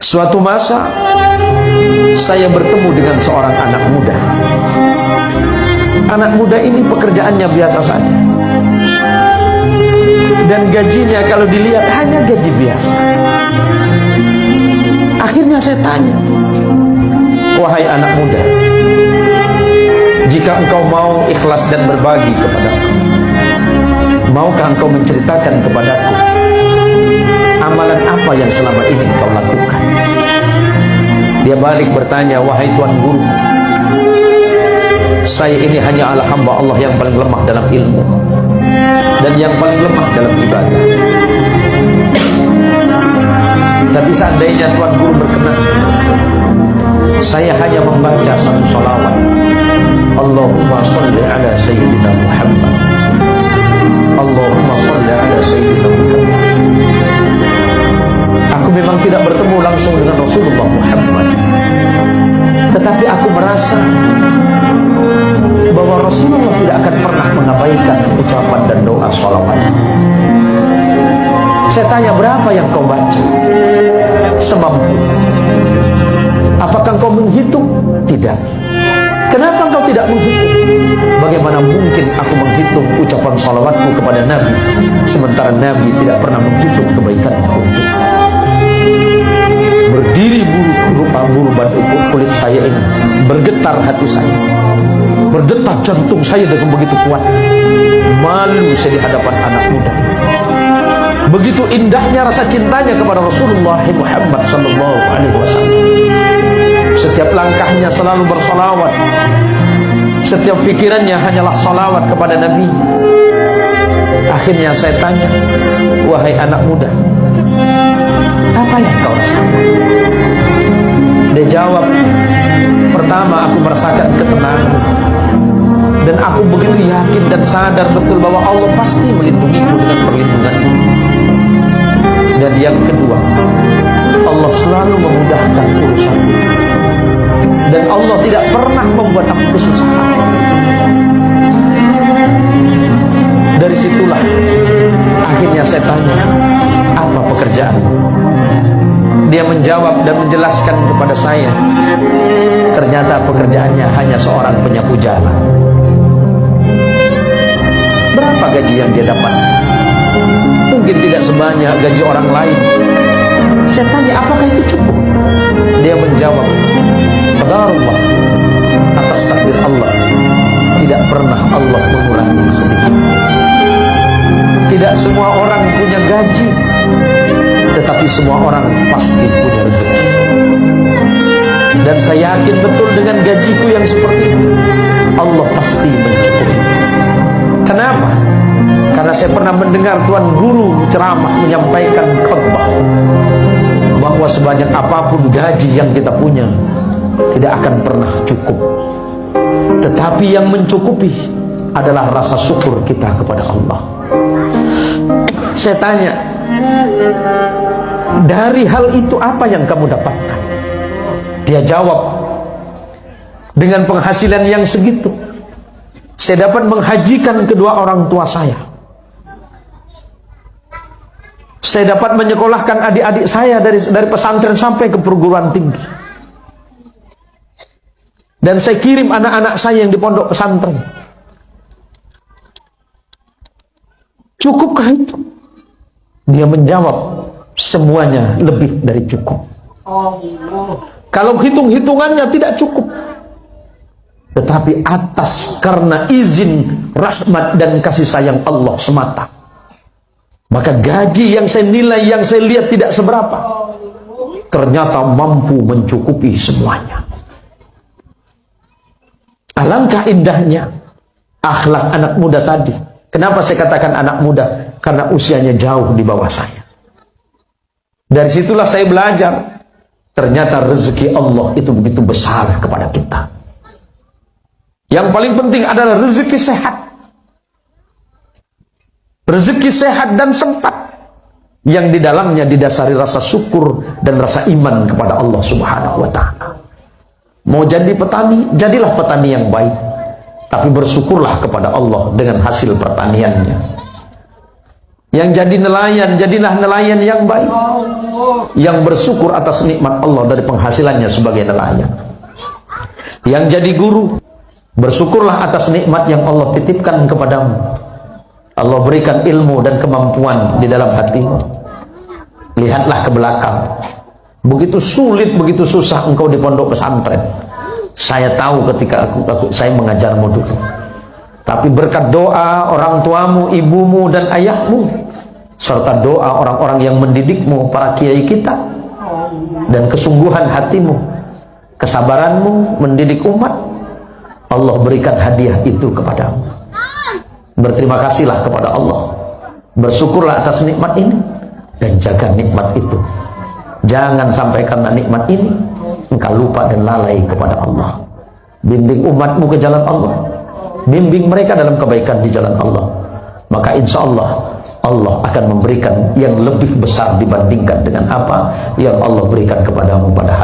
Suatu masa saya bertemu dengan seorang anak muda. Anak muda ini pekerjaannya biasa saja, dan gajinya kalau dilihat hanya gaji biasa. Akhirnya saya tanya, wahai anak muda, jika engkau mau ikhlas dan berbagi kepadaku, maukah engkau menceritakan kepadaku amalan apa yang selama ini engkau lakukan? Dia balik bertanya, wahai Tuan Guru, saya ini hanya hamba Allah yang paling lemah dalam ilmu dan yang paling lemah dalam ibadah. Tapi seandainya Tuan Guru berkenan, saya hanya membaca satu salawat, Allahumma salli ala Sayyidina Muhammad, Allahumma salli ala Sayyidina Muhammad. Aku memang tidak bertemu langsung dengan Rasulullah Muhammad, tetapi aku merasa bahwa Rasulullah tidak akan pernah mengabaikan ucapan dan doa salawat. Saya tanya, berapa yang kau baca? Semampu. Apakah kau menghitung? Tidak. Kenapa engkau tidak menghitung? Bagaimana mungkin aku menghitung ucapan salawatku kepada Nabi, sementara Nabi tidak pernah menghitung kebaikannya untuk. Berdiri bulu kulit saya ini, bergetar hati saya, berdetak jantung saya dengan begitu kuat. Malu saya di hadapan anak muda. Begitu indahnya rasa cintanya kepada Rasulullah Muhammad sallallahu alaihi wasallam. Setiap langkahnya selalu bersalawat, setiap pikirannya hanyalah salawat kepada Nabi. Akhirnya saya tanya, wahai anak muda, apa yang kau rasakan? Dia jawab, pertama aku merasakan ketenangan, dan aku begitu yakin dan sadar betul bahwa Allah pasti melindungiku dengan perlindungannya. Dan yang kedua, Allah selalu memudahkan urusanku, dan Allah tidak pernah membuat aku kesusahan. Dari situlah akhirnya saya tanya, apa pekerjaanmu? Dia menjawab dan menjelaskan kepada saya, ternyata pekerjaannya hanya seorang penyapu jalan. Berapa gaji yang dia dapat? Mungkin tidak sebanyak gaji orang lain. Saya tanya, apakah itu cukup? Dia menjawab, qadarullah, atas takdir Allah, tidak pernah Allah mengurangi sedikit. Tidak semua orang punya gaji, tetapi semua orang pasti punya rezeki. Dan saya yakin betul dengan gajiku yang seperti itu, Allah pasti mencukupi. Kenapa? Karena saya pernah mendengar Tuan Guru ceramah menyampaikan khutbah bahwa sebanyak apapun gaji yang kita punya tidak akan pernah cukup, tetapi yang mencukupi adalah rasa syukur kita kepada Allah. Saya tanya, dari hal itu apa yang kamu dapatkan? Dia jawab, dengan penghasilan yang segitu, saya dapat menghajikan kedua orang tua saya. Saya dapat menyekolahkan adik-adik saya dari pesantren sampai ke perguruan tinggi. Dan saya kirim anak-anak saya yang di pondok pesantren. Cukupkah itu? Dia menjawab, semuanya lebih dari cukup. Kalau hitung-hitungannya tidak cukup, tetapi atas karena izin, rahmat dan kasih sayang Allah semata, maka gaji yang saya nilai, yang saya lihat tidak seberapa, ternyata mampu mencukupi semuanya. Alangkah indahnya akhlak anak muda tadi. Kenapa saya katakan anak muda? Karena usianya jauh di bawah saya. Dari situlah saya belajar, ternyata rezeki Allah itu begitu besar kepada kita. Yang paling penting adalah rezeki sehat. Rezeki sehat dan sempat, yang di dalamnya didasari rasa syukur dan rasa iman kepada Allah Subhanahu wa ta'ala. Mau jadi petani, jadilah petani yang baik, tapi bersyukurlah kepada Allah dengan hasil pertaniannya. Yang jadi nelayan, jadilah nelayan yang baik, yang bersyukur atas nikmat Allah dari penghasilannya sebagai nelayan. Yang jadi guru, bersyukurlah atas nikmat yang Allah titipkan kepadamu. Allah berikan ilmu dan kemampuan di dalam hatimu. Lihatlah ke belakang, begitu sulit, begitu susah engkau di pondok pesantren. Saya tahu ketika saya mengajarmu dulu. Tapi berkat doa orang tuamu, ibumu dan ayahmu, serta doa orang-orang yang mendidikmu, para kiai kita, dan kesungguhan hatimu, kesabaranmu mendidik umat, Allah berikan hadiah itu kepadamu. Berterima kasihlah kepada Allah, bersyukurlah atas nikmat ini, dan jaga nikmat itu. Jangan sampai karena nikmat ini engkau lupa dan lalai kepada Allah. Bimbing umatmu ke jalan Allah, bimbing mereka dalam kebaikan di jalan Allah, maka insya Allah Allah akan memberikan yang lebih besar dibandingkan dengan apa yang Allah berikan kepadamu pada